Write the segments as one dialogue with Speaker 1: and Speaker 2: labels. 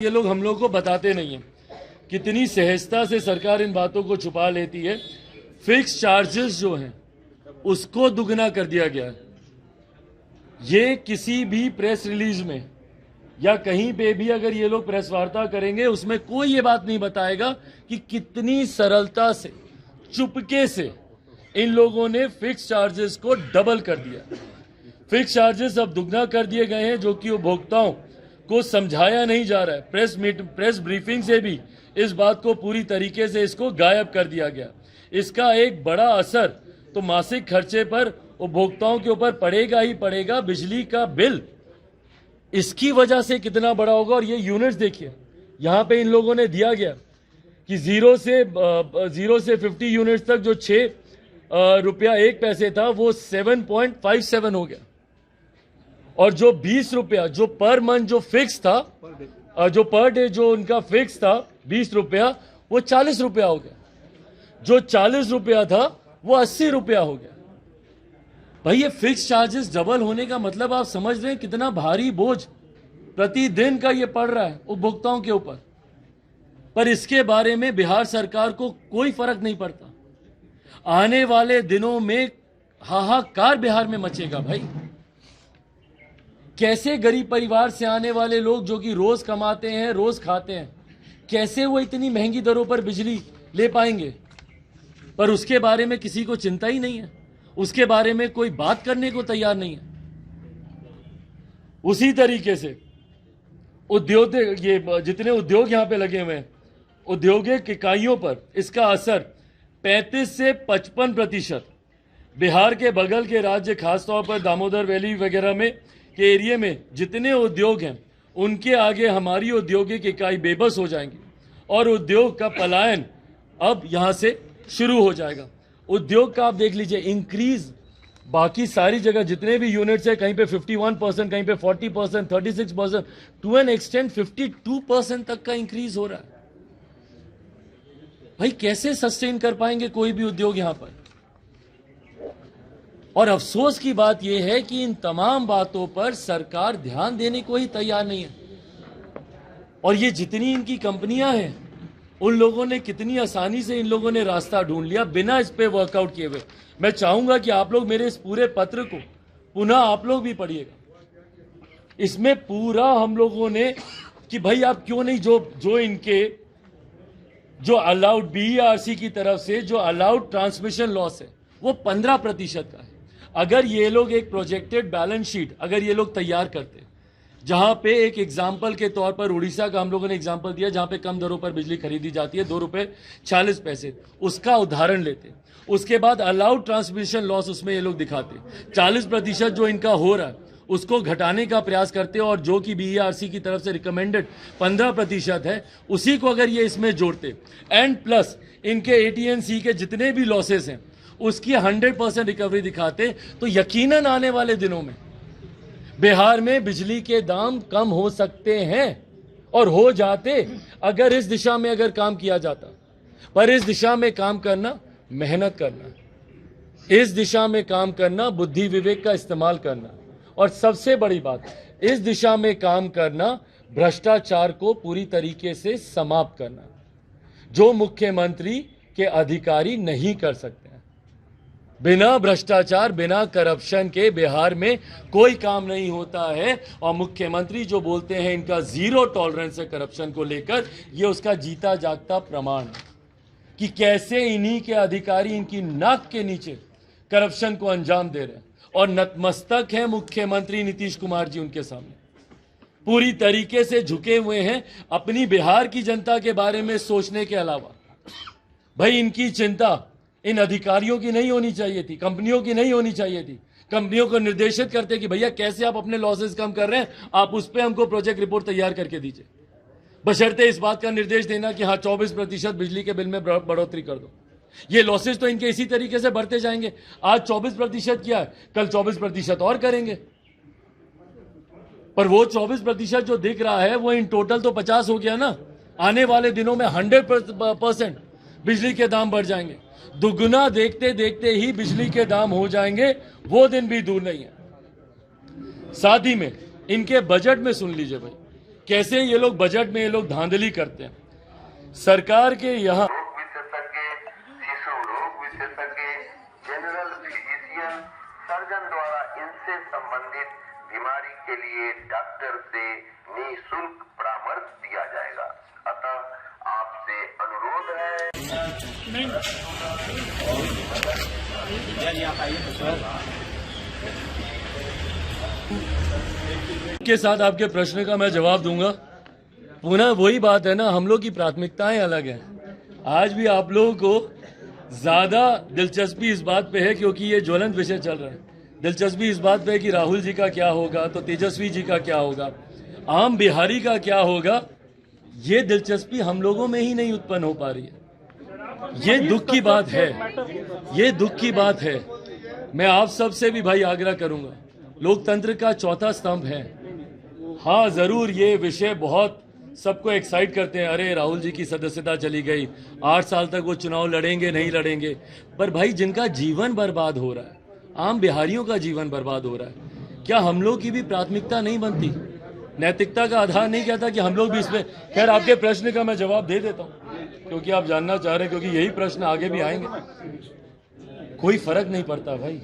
Speaker 1: ये लोग हम लोग को बताते नहीं है कितनी सहजता से सरकार इन बातों को छुपा लेती है। फिक्स चार्जेस जो हैं उसको दुगना कर दिया गया है। ये किसी भी प्रेस रिलीज में या कहीं पे भी अगर ये लोग प्रेस वार्ता करेंगे उसमें कोई ये बात नहीं बताएगा कि कितनी सरलता से चुपके से इन लोगों ने फिक्स चार्जेस को डबल कर दिया। फिक्स चार्जेस अब दुगना कर दिए गए हैं, जो कि उपभोक्ताओं को समझाया नहीं जा रहा है। प्रेस ब्रीफिंग से भी इस बात को पूरी तरीके से इसको गायब कर दिया गया। इसका एक बड़ा असर तो मासिक खर्चे पर उपभोक्ताओं के ऊपर पड़ेगा ही पड़ेगा। बिजली का बिल इसकी वजह से कितना बड़ा होगा। और ये यूनिट्स देखिए, यहां पे इन लोगों ने दिया गया कि जीरो से 50 यूनिट्स तक जो 6 रुपया 1 पैसे था वो 7.57 हो गया। और जो 20 रुपया जो पर मंथ जो फिक्स था, जो पर डे जो उनका फिक्स था 20 रुपया, वो 40 रुपया हो गया। जो 40 रुपया था वो 80 रुपया हो गया। भाई ये फिक्स चार्जेस डबल होने का मतलब आप समझ रहे हैं कितना भारी बोझ प्रतिदिन का ये पड़ रहा है उपभोक्ताओं के ऊपर। पर इसके बारे में बिहार सरकार को कोई फर्क नहीं पड़ता। आने वाले दिनों में हाहाकार बिहार में मचेगा। भाई कैसे गरीब परिवार से आने वाले लोग जो कि रोज कमाते हैं, रोज खाते हैं, कैसे वो इतनी महंगी दरों पर बिजली ले पाएंगे। पर उसके बारे में किसी को चिंता ही नहीं है, उसके बारे में कोई बात करने को तैयार नहीं है। उसी तरीके से उद्योग, ये जितने उद्योग यहां पे लगे हुए हैं, औद्योगिक इकाइयों पर इसका असर 35 से 55%। बिहार के बगल के राज्य, खासतौर पर दामोदर वैली वगैरह में के एरिया में जितने उद्योग हैं उनके आगे हमारी औद्योगिक इकाई बेबस हो जाएंगी और उद्योग का पलायन अब यहां से शुरू हो जाएगा। उद्योग का आप देख लीजिए इंक्रीज, बाकी सारी जगह जितने भी यूनिट्स है, कहीं पे 51%, कहीं पे 40%, 36%, टू एन एक्सटेंट 52% तक का इंक्रीज हो रहा है। भाई कैसे सस्टेन कर पाएंगे कोई भी उद्योग यहां पर। और अफसोस की बात यह है कि इन तमाम बातों पर सरकार ध्यान देने को ही तैयार नहीं है। और ये जितनी इनकी कंपनियां हैं, उन लोगों ने कितनी आसानी से इन लोगों ने रास्ता ढूंढ लिया बिना इस पे वर्कआउट किए हुए। मैं चाहूंगा कि आप लोग मेरे इस पूरे पत्र को पुनः आप लोग भी पढ़िएगा। इसमें पूरा हम लोगों ने कि भाई आप क्यों नहीं जो इनके जो अलाउड बीईआरसी की तरफ से जो अलाउड ट्रांसमिशन लॉस है वो 15% का है। अगर ये लोग एक प्रोजेक्टेड बैलेंस शीट अगर ये लोग तैयार करते, जहां पे एक एग्जाम्पल के तौर पर उड़ीसा का हम लोगों ने एग्जाम्पल दिया, जहां पे कम दरों पर बिजली खरीदी जाती है 2 रुपए 40 पैसे, उसका उदाहरण लेते, उसके बाद अलाउड ट्रांसमिशन लॉस उसमें ये लोग दिखाते, 40% जो इनका हो रहा है उसको घटाने का प्रयास करते और जो कि बीईआरसी की तरफ से रिकमेंडेड 15% है उसी को अगर ये इसमें जोड़ते एंड प्लस इनके एटीएनसी के जितने भी लॉसेस हैं उसकी 100% रिकवरी दिखाते, तो यकीनन आने वाले दिनों में बिहार में बिजली के दाम कम हो सकते हैं और हो जाते अगर इस दिशा में अगर काम किया जाता। पर इस दिशा में काम करना, मेहनत करना, इस दिशा में काम करना, बुद्धि विवेक का इस्तेमाल करना, और सबसे बड़ी बात इस दिशा में काम करना भ्रष्टाचार को पूरी तरीके से समाप्त करना, जो मुख्यमंत्री के अधिकारी नहीं कर सकते हैं। बिना भ्रष्टाचार, बिना करप्शन के बिहार में कोई काम नहीं होता है। और मुख्यमंत्री जो बोलते हैं इनका जीरो टॉलरेंस है करप्शन को लेकर, ये उसका जीता जागता प्रमाण है कि कैसे इन्हीं के अधिकारी इनकी नाक के नीचे करप्शन को अंजाम दे रहे हैं। और नतमस्तक है मुख्यमंत्री नीतीश कुमार जी उनके सामने, पूरी तरीके से झुके हुए हैं अपनी बिहार की जनता के बारे में सोचने के अलावा। भाई इनकी चिंता इन अधिकारियों की नहीं होनी चाहिए थी, कंपनियों की नहीं होनी चाहिए थी। कंपनियों को निर्देशित करते कि भैया कैसे आप अपने लॉसेस कम कर रहे हैं, आप उस पर हमको प्रोजेक्ट रिपोर्ट तैयार करके दीजिए, बशर्ते इस बात का निर्देश देना कि हाँ 24% बिजली के बिल में बढ़ोतरी कर दो। ये लॉसेस तो इनके इसी तरीके से बढ़ते जाएंगे। आज 24% किया है, कल 24% और करेंगे। पर वो 24% जो दिख रहा है वो इन टोटल तो 50 हो गया ना। आने वाले दिनों में 100% बिजली के दाम बढ़ जाएंगे। दुगुना देखते देखते ही बिजली के दाम हो जाएंगे, वो दिन भी दूर नहीं है। साथ ही में इनके बजट में सुन लीजिए भाई, कैसे ये लोग बजट में ये लोग धांधली करते हैं। सरकार के यहाँ
Speaker 2: विशेषज्ञ, शिशु रोग विशेषज्ञ, जनरल फिजिशियन, सर्जन द्वारा इनसे संबंधित बीमारी के लिए डॉक्टर से निःशुल्क परामर्श दिया जाएगा। अतः आपसे अनुरोध है।
Speaker 1: के साथ आपके प्रश्न का मैं जवाब दूंगा। पुनः वही बात है ना, हम लोग की प्राथमिकताएं अलग हैं। आज भी आप लोगों को ज्यादा दिलचस्पी इस बात पे है क्योंकि ये ज्वलंत विषय चल रहा है। दिलचस्पी इस बात पे है कि राहुल जी का क्या होगा, तो तेजस्वी जी का क्या होगा, आम बिहारी का क्या होगा। ये दिलचस्पी हम लोगों में ही नहीं उत्पन्न हो पा रही है। ये दुख की बात है, ये दुख की बात है। मैं आप सबसे भी भाई आग्रह करूंगा, लोकतंत्र का चौथा स्तंभ है। हाँ जरूर ये विषय बहुत सबको एक्साइट करते हैं। अरे राहुल जी की सदस्यता चली गई, 8 साल तक वो चुनाव लड़ेंगे नहीं लड़ेंगे। पर भाई जिनका जीवन बर्बाद हो रहा है, आम बिहारियों का जीवन बर्बाद हो रहा है, क्या हम लोग की भी प्राथमिकता नहीं बनती? नैतिकता का आधार नहीं कहता कि हम लोग भी इसमें। खैर आपके प्रश्न का मैं जवाब दे देता हूँ क्योंकि आप जानना चाह रहे हैं, क्योंकि यही प्रश्न आगे भी आएंगे। कोई फर्क नहीं पड़ता भाई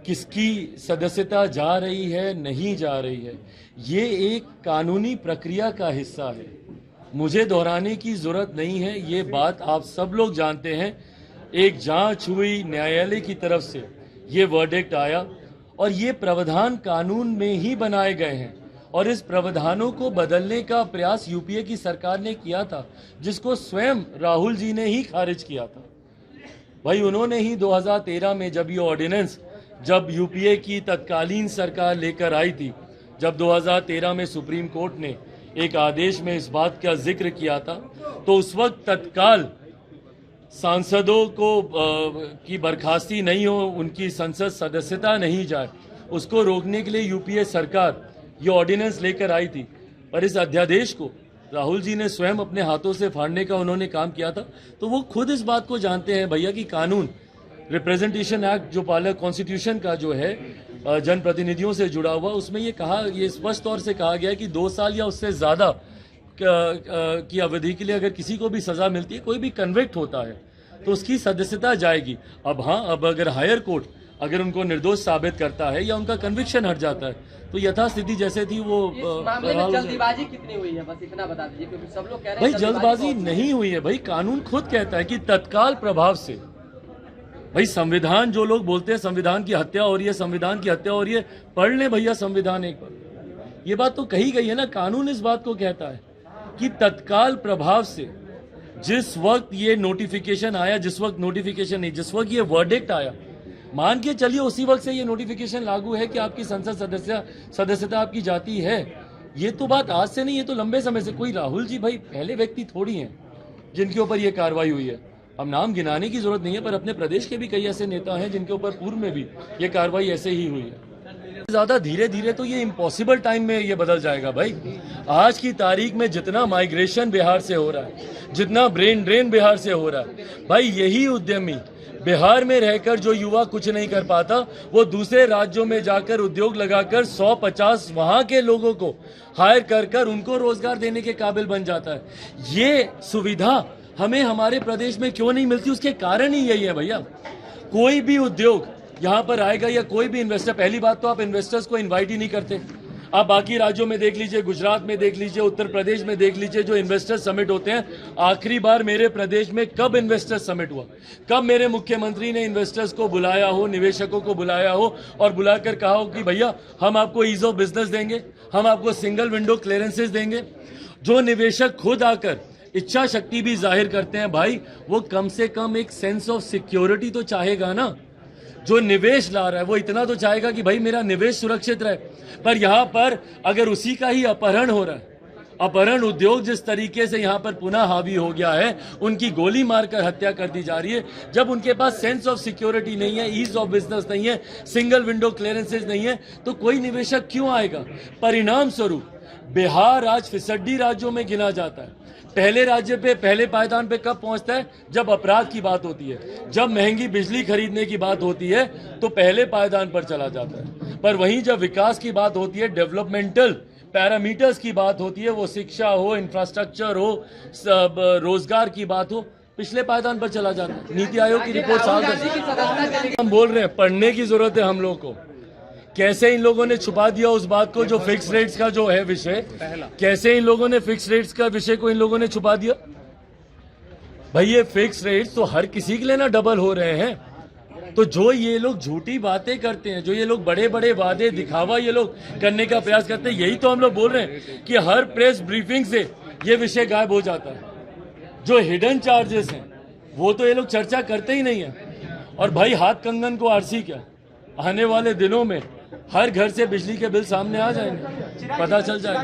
Speaker 1: किसकी सदस्यता जा रही है नहीं जा रही है। ये एक कानूनी प्रक्रिया का हिस्सा है, मुझे दोहराने की जरूरत नहीं है। ये बात आप सब लोग जानते हैं। एक जांच हुई, न्यायालय की तरफ से ये वर्डिक्ट आया और ये प्रावधान कानून में ही बनाए गए हैं और इस प्रावधानों को बदलने का प्रयास यूपीए की सरकार ने किया था, जिसको स्वयं राहुल जी ने ही खारिज किया था। भाई उन्होंने ही 2013 में जब ये ऑर्डिनेंस जब यूपीए की तत्कालीन सरकार लेकर आई थी, जब 2013 में सुप्रीम कोर्ट ने एक आदेश में इस बात का जिक्र किया था, तो उस वक्त तत्काल सांसदों को की बर्खास्ती नहीं हो, उनकी संसद सदस्यता नहीं जाए, उसको रोकने के लिए यूपीए सरकार ये ऑर्डिनेंस लेकर आई थी। पर इस अध्यादेश को राहुल जी ने स्वयं अपने हाथों से फाड़ने का उन्होंने काम किया था। तो वो खुद इस बात को जानते हैं भैया कि कानून, रिप्रेजेंटेशन एक्ट जो पार्लियामेंट कॉन्स्टिट्यूशन का जो है जनप्रतिनिधियों से जुड़ा हुआ, उसमें ये स्पष्ट तौर से कहा गया है कि 2 साल या उससे ज्यादा की अवधि के लिए अगर किसी को भी सजा मिलती है, कोई भी कन्विक्ट होता है, तो उसकी सदस्यता जाएगी। अब हाँ, अब अगर हायर कोर्ट अगर उनको निर्दोष साबित करता है या उनका कन्विक्शन हट जाता है, तो यथास्थिति जैसे थी वो
Speaker 3: मामले में जल्दीबाजी कितनी हुई है, बस इतना बता दीजिए क्योंकि सब लोग कह रहे हैं
Speaker 1: भाई जल्दबाजी नहीं हुई है। भाई कानून खुद कहता है कि तत्काल प्रभाव से, भाई संविधान, जो लोग बोलते हैं संविधान की हत्या हो रही है, संविधान की हत्या हो रही है, पढ़ लें भैया संविधान एक बार। ये बात तो कही गई है ना, कानून इस बात को कहता है कि तत्काल प्रभाव से जिस वक्त ये नोटिफिकेशन आया, जिस वक्त नोटिफिकेशन नहीं, जिस वक्त ये वर्डिक्ट आया, मान के चलिए उसी वक्त से ये नोटिफिकेशन लागू है कि आपकी संसद सदस्यता आपकी जाती है। ये तो बात आज से नहीं, ये तो लंबे समय से। कोई राहुल जी भाई पहले व्यक्ति थोड़ी हैं जिनके ऊपर ये कार्रवाई हुई है। अब नाम गिनाने की जरूरत नहीं है, पर अपने प्रदेश के भी कई ऐसे नेता हैं जिनके ऊपर पूर्व में भी ये कार्रवाई ऐसे ही हुई है। ज्यादा धीरे धीरे तो ये इम्पॉसिबल टाइम में ये बदल जाएगा भाई। आज की तारीख में जितना माइग्रेशन बिहार से हो रहा है, जितना ब्रेन ड्रेन बिहार से हो रहा है, भाई यही उद्यमी बिहार में रहकर जो युवा कुछ नहीं कर पाता, वो दूसरे राज्यों में जाकर उद्योग लगाकर 150 वहां के लोगों को हायर कर उनको रोजगार देने के काबिल बन जाता है। ये सुविधा हमें हमारे प्रदेश में क्यों नहीं मिलती? उसके कारण ही यही है भैया। कोई भी उद्योग यहाँ पर आएगा या कोई भी इन्वेस्टर, पहली बात तो आप इन्वेस्टर्स को इन्वाइट ही नहीं करते। आप बाकी राज्यों में देख लीजिए, गुजरात में देख लीजिए, उत्तर प्रदेश में देख लीजिए, जो इन्वेस्टर समिट होते हैं, आखिरी बार मेरे प्रदेश में कब इन्वेस्टर समिट हुआ? कब मेरे मुख्यमंत्री ने इन्वेस्टर्स को बुलाया हो, निवेशकों को बुलाया हो और बुलाकर कहा हो कि भैया हम आपको ईज ऑफ बिजनेस देंगे, हम आपको सिंगल विंडो क्लियरेंसेस देंगे। जो निवेशक खुद आकर इच्छा शक्ति भी जाहिर करते हैं भाई, वो कम से कम एक सेंस ऑफ सिक्योरिटी तो चाहेगा ना। जो निवेश ला रहा है वो इतना तो चाहेगा कि भाई मेरा निवेश सुरक्षित रहे। पर यहाँ पर अगर उसी का ही अपहरण हो रहा है, अपहरण उद्योग जिस तरीके से यहाँ पर पुनः हावी हो गया है, उनकी गोली मारकर हत्या कर दी जा रही है, जब उनके पास सेंस ऑफ सिक्योरिटी नहीं है, ईज ऑफ बिजनेस नहीं है, सिंगल विंडो क्लियरेंसेज नहीं है, तो कोई निवेशक क्यों आएगा? परिणाम स्वरूप बिहार आज फिसड्डी राज्यों में गिना जाता है। पहले राज्य पे, पहले पायदान पे कब पहुंचता है? जब अपराध की बात होती है, जब महंगी बिजली खरीदने की बात होती है, तो पहले पायदान पर चला जाता है। पर वहीं जब विकास की बात होती है, डेवलपमेंटल पैरामीटर्स की बात होती है, वो शिक्षा हो, इंफ्रास्ट्रक्चर हो, सब रोजगार की बात हो, पिछले पायदान पर चला जाता है। नीति आयोग की रिपोर्ट साल हम बोल रहे हैं, पढ़ने की जरूरत है हम लोगों को। कैसे इन लोगों ने छुपा दिया उस बात को जो फिक्स रेट्स का जो है विषय, कैसे इन लोगों ने फिक्स रेट्स का विषय को इन लोगों ने छुपा दिया। भाई ये फिक्स रेट्स तो हर किसी के लिए ना डबल हो रहे हैं। तो जो ये लोग झूठी बातें करते हैं, जो ये लोग बड़े बड़े वादे दिखावा ये लोग करने का प्रयास करते हैं, यही तो हम लोग बोल रहे हैं कि हर प्रेस ब्रीफिंग से ये विषय गायब हो जाता है। जो हिडन चार्जेस हैं वो तो ये लोग चर्चा करते ही नहीं है। और भाई हाथ कंगन को आरसी क्या, आने वाले दिनों में हर घर से बिजली के बिल सामने आ जाएंगे, पता चल जाएगा।